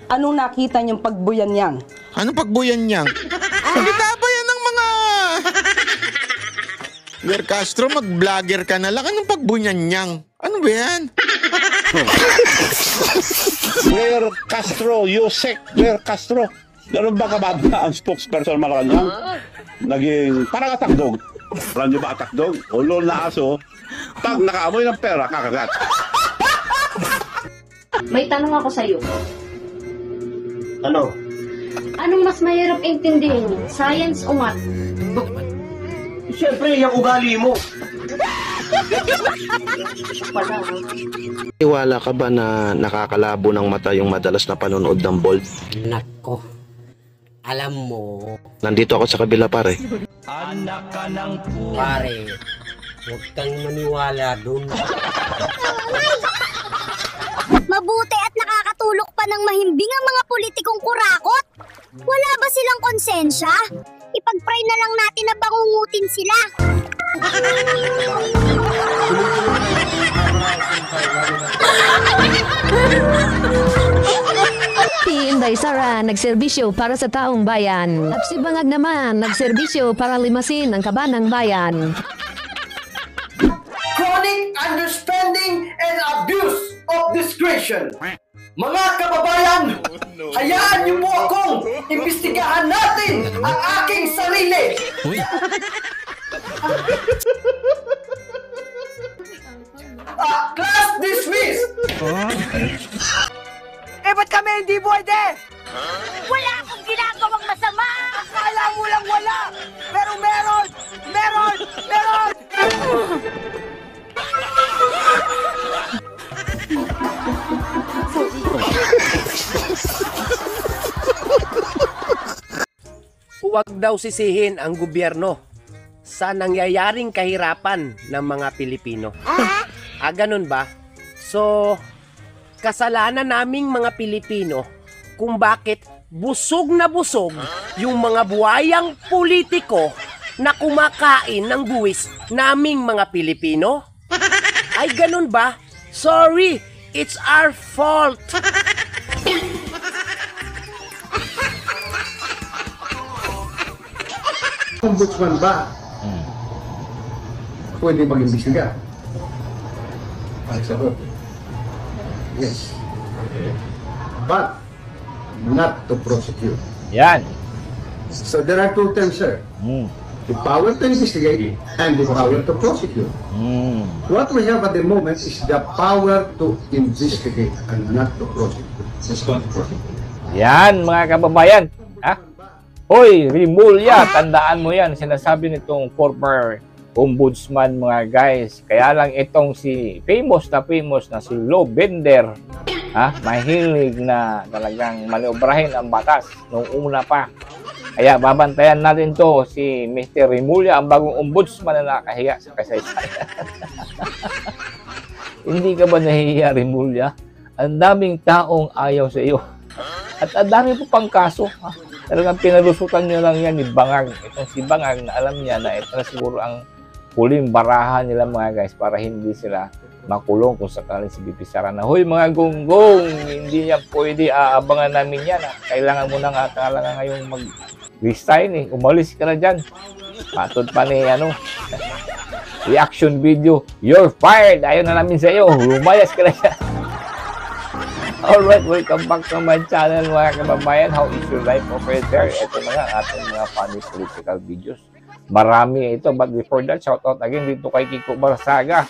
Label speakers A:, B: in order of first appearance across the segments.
A: Anong nakita niyong pagbuyan niyang?
B: Anong pagbuyan niyang? Salita ba yan ng mga... Ver Castro, mag-vlogger ka na lang. Anong pagbuyan niyang? Ano ba yan?
C: Ver Castro, Yusek Ver Castro. Ganun ba kabanda ang spokesperson Malacanang? Naging parang atakdog. Alam niyo ba atakdog? Ulo na aso. Pag nakaamoy ng pera, kakagat.
D: May tanong ako sa'yo.
E: Ano?
D: Anong mas mahirap intindihin? Science o math?
E: Siyempre, yung ugali mo.
F: Iwala ka ba na nakakalabo ng mata yung madalas na panonood ng Bolt?
G: Nako, alam mo,
F: Nandito ako sa kabila pare.
G: pare, huwag kang maniwala dun.
H: Mabuti at nakakatulok pa ng mahimbing ang mga politikong kurakot. Wala ba silang konsensya? Ipag-pray na lang natin na bangungutin sila.
I: Inday Sara, nagserbisyo para sa taong bayan. At si Bangag naman, nagserbisyo para limasin ang kaba ng bayan.
E: Chronic understanding and abuse of discretion. Mga kababayan, hayaan niyo po akong imbestigahan natin ang aking sarili. Class dismissed!
A: Eh, ba't kami hindi pwede?
H: Wala akong ginagawang masama!
A: Akala mo lang wala! Pero meron! Meron! Meron!
G: Huwag daw sisihin ang gobyerno sa nangyayaring kahirapan ng mga Pilipino. Ganun ba? So, kasalanan naming mga Pilipino kung bakit busog na busog yung mga buhayang politiko na kumakain ng buwis naming mga Pilipino? Ay, ganun ba? Sorry, it's our fault.
J: Ombudsman ba pwede mag-imbestiga? Ay, sagot. Yes. But not to prosecute.
C: Yan.
J: So there are two terms, sir. The power to investigate and the power to prosecute. What we have at the moment is the power to investigate and not to prosecute. Let's go to prosecute.
C: Yan, mga kababayan. Ha? Hoy, Rimulya, tandaan mo yan. Sinasabi nitong former ombudsman, mga guys. Kaya lang itong si famous na si Lo Bender, mahilig na talagang maniobrahin ang batas nung una pa. Kaya babantayan natin to si Mr. Rimulya, ang bagong ombudsman na nakahiya sa kasaysayan. Hindi ka ba nahihiya, Rimulya? Ang daming taong ayaw sa iyo. At ang dami po pang kaso. Talagang pinalusutan nyo lang yan ni Bangag. Itong si Bangag na alam niya na ito na siguro ang huling barahan nila, mga guys, para hindi sila makulong kung sakaling si BP Sara na, hoy mga gonggong, hindi yan pwede, aabangan namin yan. Kailangan mo na nga, kailangan ngayong mag-resign eh. Umalis ka na dyan. Patod pa ni reaction video, you're fired. Ayaw na namin sa iyo. Lumayas ka na dyan. Alright, welcome back to my channel, mga kababayan. How is your life over there? Ito na nga ating mga funny political videos. Marami ito, but before that, shoutout again dito kay Kiko Barsaga.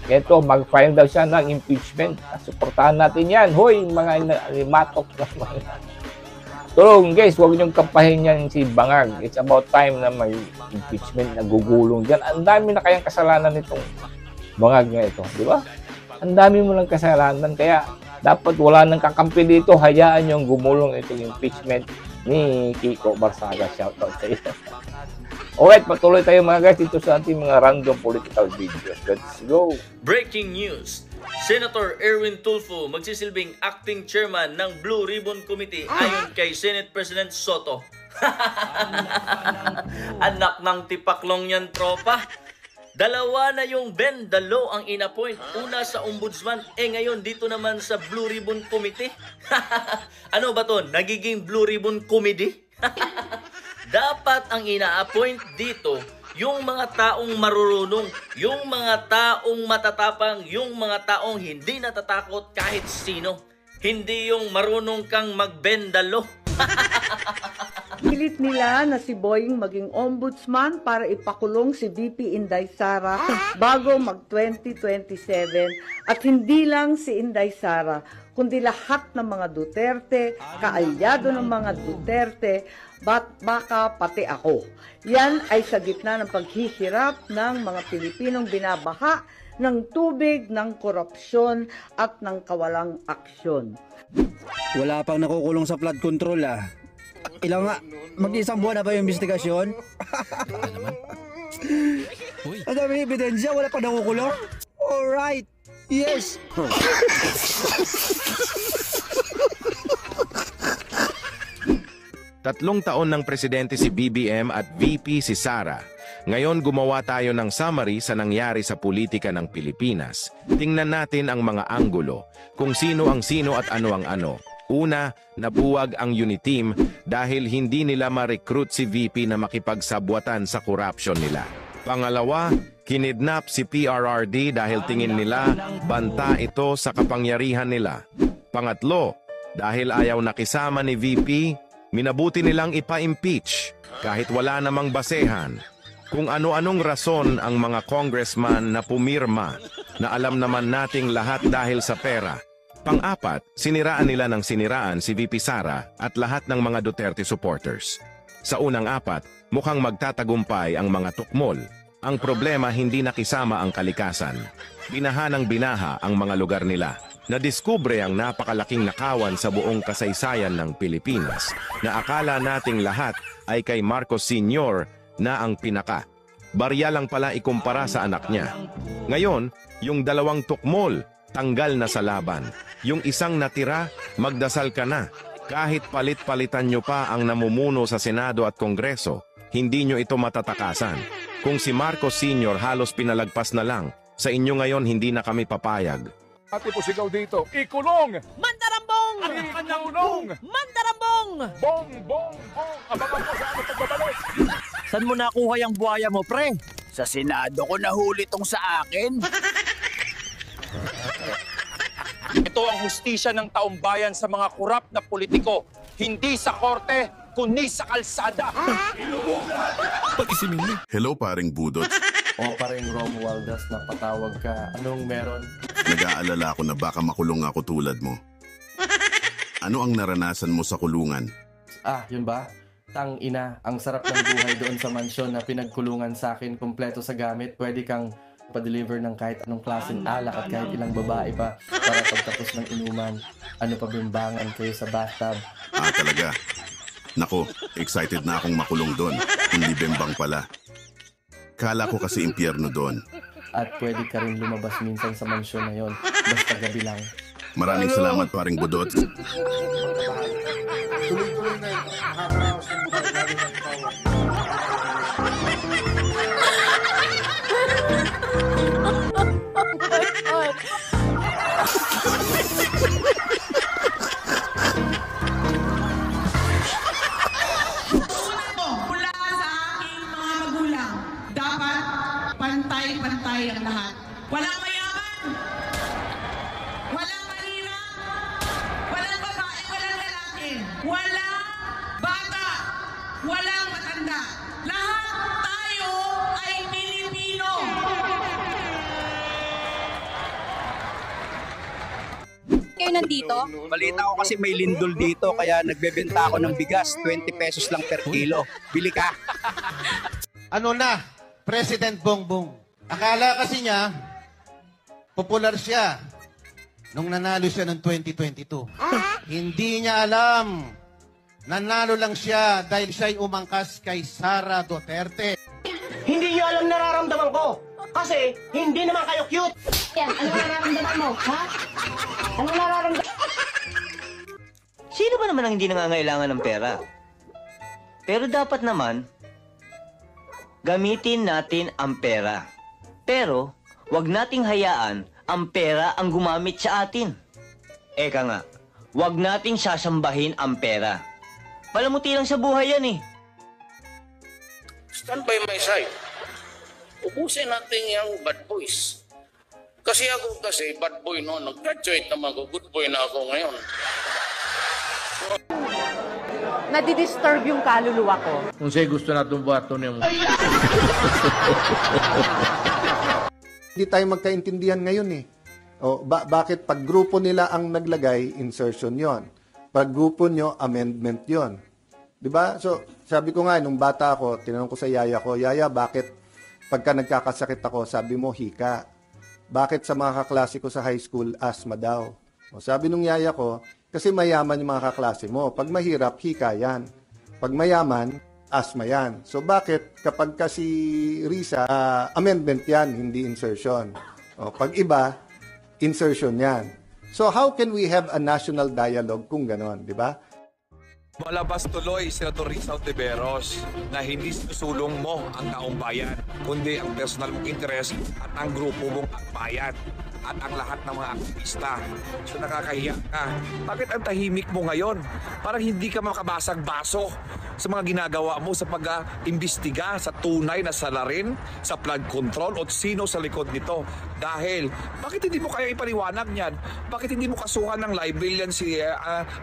C: Ito, mag-file daw siya ng impeachment. Suportahan natin yan. Hoy, mga matok na mga. Tulong guys, huwag niyong kampahin yan si Bangag. It's about time na may impeachment na gugulong dyan. Ang dami na kayang kasalanan nitong Bangag nga ito, di ba? Ang dami mo lang kasalanan, kaya dapat wala nang kakampi dito. Hayaan yung gumulong itong impeachment ni Kiko Barsaga. Shoutout sa iyo. Alright, patuloy tayo mga guys dito sa ating mga random political videos. Let's go!
K: Breaking news! Senator Erwin Tulfo magsisilbing acting chairman ng Blue Ribbon Committee ayon kay Senate President Soto. Anak ng tipaklong yan, tropa. Dalawa na yung bendalo ang inappoint. Una sa ombudsman, ngayon dito naman sa Blue Ribbon Committee. Ano ba to? Nagiging Blue Ribbon Committee? Dapat ang ina-appoint dito yung mga taong marurunong, yung mga taong matatapang, yung mga taong hindi natatakot kahit sino. Hindi yung marunong kang magbendalo.
L: Pilit nila na si Boying maging ombudsman para ipakulong si VP Inday Sara bago mag-2027. At hindi lang si Inday Sara, kundi lahat ng mga Duterte, kaalyado ng mga Duterte, baka pati ako. Yan ay sa gitna ng paghihirap ng mga Pilipinong binabaha ng tubig, ng korupsyon at ng kawalang aksyon.
A: Wala pang nakukulong sa flood control Ilang nga, mag-isang buwan na ba yung investigasyon? Ang dami ebidensya, wala pa nakukulong? Alright, yes!
M: 3 taon ng presidente si BBM at VP si Sara. Ngayon gumawa tayo ng summary sa nangyari sa politika ng Pilipinas. Tingnan natin ang mga anggulo, kung sino ang sino at ano ang ano. Una, nabuwag ang Uniteam dahil hindi nila ma-recruit si VP na makipagsabwatan sa corruption nila. Pangalawa, kinidnap si PRRD dahil tingin nila banta ito sa kapangyarihan nila. Pangatlo, dahil ayaw nakisama ni VP, minabuti nilang ipa-impeach kahit wala namang basehan. Kung ano-anong rason ang mga congressman na pumirma na alam naman nating lahat dahil sa pera. Pang-apat, siniraan nila ng siniraan si VP Sara at lahat ng mga Duterte supporters. Sa unang apat, mukhang magtatagumpay ang mga tukmol. Ang problema hindi nakisama ang kalikasan. Binaha ng binaha ang mga lugar nila. Nadiskubre ang napakalaking nakawan sa buong kasaysayan ng Pilipinas na akala nating lahat ay kay Marcos Sr. na ang pinaka. Barya lang pala ikumpara sa anak niya. Ngayon, yung 2 tukmol, tanggal na sa laban. Yung isang natira, magdasal ka na. Kahit palit-palitan nyo pa ang namumuno sa Senado at Kongreso, hindi nyo ito matatakasan. Kung si Marcos Sr. halos pinalagpas na lang, sa inyo ngayon hindi na kami papayag.
N: Ate po sigaw dito, ikulong!
O: Mandarambong!
N: Ikulong!
O: Mandarambong!
N: Bong, bong, bong! Abangan po sa aming pagbabalik!
A: Saan mo nakuha yung buhaya mo, pre?
O: Sa Senado ko nahuli tong sa akin.
P: Ito ang hustisya ng taong bayan sa mga kurap na politiko. Hindi sa korte, kundi sa kalsada.
Q: Hello, paring Budot.
R: O paring Romualdez, napatawag ka. Anong meron?
Q: Nag-aalala ako na baka makulong ako tulad mo. Ano ang naranasan mo sa kulungan?
R: Yun ba? Tang ina, ang sarap ng buhay doon sa mansyon na pinagkulungan sa akin, kompleto sa gamit. Pwede kang pa-deliver ng kahit anong klaseng alak at kahit ilang babae pa para pagtapos ng inuman. Ano pa bimbangan kayo sa bathtub?
Q: Talaga? Nako, excited na akong makulong doon. Hindi bembang pala. Kala ko kasi impyerno doon.
R: At pwede ka rin lumabas minsan sa mansyon na yon. Basta gabi lang.
Q: Maraming salamat, paring Budot.
J: Tuloy-tuloy na ito.
S: Mula sa aking mga magulang, dapat pantay-pantay ang lahat. Walang mayaman, walang mahirap, walang babae, walang lalaki, walang bata, walang matanda. Lahat tayo ay Pilipino.
T: Kayo nandito?
A: Balita ko kasi may lindol dito kaya nagbebenta ako ng bigas, 20 pesos lang per kilo. Bili ka.
U: Ano na, President Bongbong. Akala kasi niya, popular siya nung nanalo siya ng 2022. Hindi niya alam, nanalo lang siya dahil siya'y umangkas kay Sara Duterte.
V: Hindi niyo alam nararamdaman ko. Kasi hindi naman kayo cute.
H: Yan, ano nararamdaman mo, ha? Ano nararamdaman?
W: Sino ba naman ang hindi nangangailangan ng pera? Pero dapat naman, gamitin natin ang pera Pero, wag nating hayaan ang pera ang gumamit sa atin. Eka nga, wag nating sasambahin ang pera. Palamuti lang sa buhay yan eh.
B: Stand by my side. Ubusin natin yung bad boys. Kasi ako bad boy noon. Nag-graduate naman ako. Good boy na ako ngayon.
D: Nadidisturb yung kaluluwa ko.
B: Kung sa'yo gusto na itong bato niyo.
F: Hindi tayo magkaintindihan ngayon eh. O, bakit pag grupo nila ang naglagay, insertion yon. Pag grupo nyo, amendment yon. Diba? So, sabi ko nga, nung bata ako, tinanong ko sa yaya ko, Yaya, bakit pagka nagkakasakit ako, sabi mo, hika? Bakit sa mga kaklase ko sa high school, asthma daw? O, sabi nung yaya ko, kasi mayaman yung mga kaklase mo. Pag mahirap, hika yan. Pag mayaman, asthma yan. So, bakit kapag kasi Risa, amendment yan, hindi insertion? O, pag iba, insertion yan. So, how can we have a national dialogue kung ganon, di ba?
P: Malabas tuloy, Senator Risa Ontiveros, na hindi susulong mo ang taong bayan, kundi ang personal mong interes at ang grupo mong bayan at ang lahat ng mga aktivista. So nakakahiya ka. Bakit ang tahimik mo ngayon? Parang hindi ka makabasag baso sa mga ginagawa mo sa pag-imbestiga sa tunay na salarin, sa flood control o sino sa likod nito. Dahil, bakit hindi mo kaya ipaliwanag niyan? Bakit hindi mo kasuhan ng libel yan si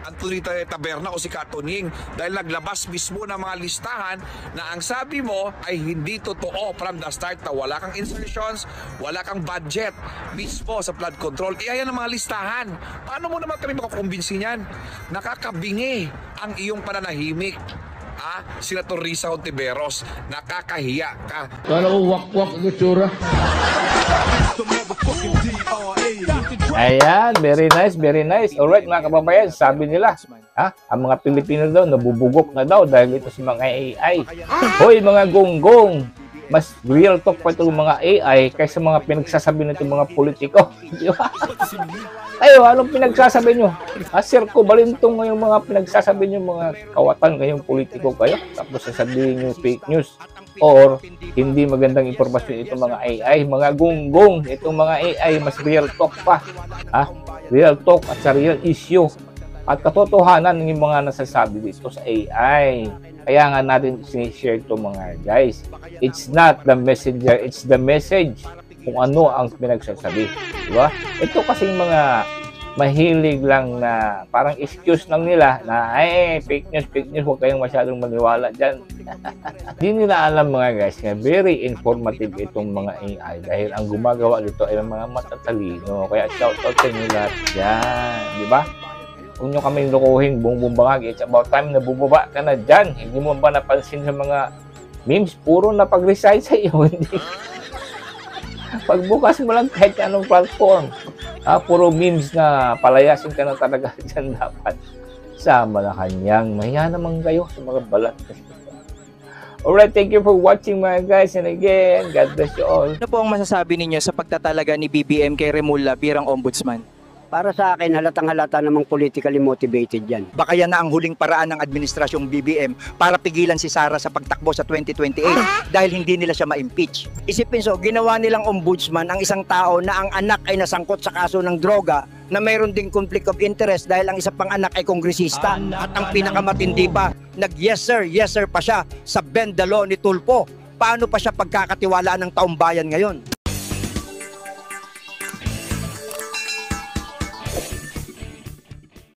P: Antonita Taberna o si Katuning? Dahil naglabas mismo ng mga listahan na ang sabi mo ay hindi totoo from the start na wala kang insertions, wala kang budget mismo sa flood control. Ayan ang mga listahan. Paano mo naman kami makakumbinsi niyan? Nakakabingi ang iyong pananahimik. Senator Risa Ontiveros, nakakahiya ka.
B: Kala ko wak-wak ang itsura.
C: Ayan, very nice, very nice. Alright mga kababayan, sabi nila, ang mga Pilipino daw, nabubugok na daw dahil ito sa mga AI. Hoy mga gonggong, mas real talk pa itong mga AI kaysa mga pinagsasabi nitong mga politiko. Di ba? Ayo, anong pinagsasabi nyo? Sir ko, balintong ngayong mga pinagsasabi nyo, mga kawatan kayong politiko kayo. Tapos sasabihin nyo fake news or hindi magandang impormasyon itong mga AI. Mga gonggong, itong mga AI, mas real talk pa. Real talk at sa real issue. At katotohanan ng mga nasasabi dito sa AI. Kaya nga natin sinishare ito mga guys. It's not the messenger, it's the message kung ano ang pinagsasabi. Diba? Ito kasing mga mahilig lang na parang excuse lang nila na fake news, huwag kayong masyadong maniwala dyan. Hindi nila alam mga guys na very informative itong mga AI dahil ang gumagawa dito ay mga matatalino. Kaya shout out sa inyo lahat dyan. Diba? Huwag nyo kaming lukuhin, buong bangag. It's about time na bumaba ka na dyan. Hindi mo ba napansin sa mga memes? Puro na pag-recite sa iyo. Pagbukas mo lang kahit anong platform. Puro memes na palayasin ka na talaga dyan dapat. Sa Malacanang. Mahiya naman kayo sa mga balat. Alright, thank you for watching mga guys. And again, God bless you all.
X: Ano po ang masasabi ninyo sa pagtatalaga ni BBM kay Remulla bilang ombudsman?
Y: Para sa akin, halatang-halata namang politically motivated yan.
Z: Baka yan na ang huling paraan ng administrasyong BBM para pigilan si Sara sa pagtakbo sa 2028 dahil hindi nila siya ma-impeach.
Y: Isipin ginawa nilang ombudsman ang isang tao na ang anak ay nasangkot sa kaso ng droga na mayroon ding conflict of interest dahil ang isa pang anak ay kongresista. At ang pinakamatindi pa, nag-yes sir pa siya sa bend the law ni Tulfo. Paano pa siya pagkakatiwalaan ng taong bayan ngayon?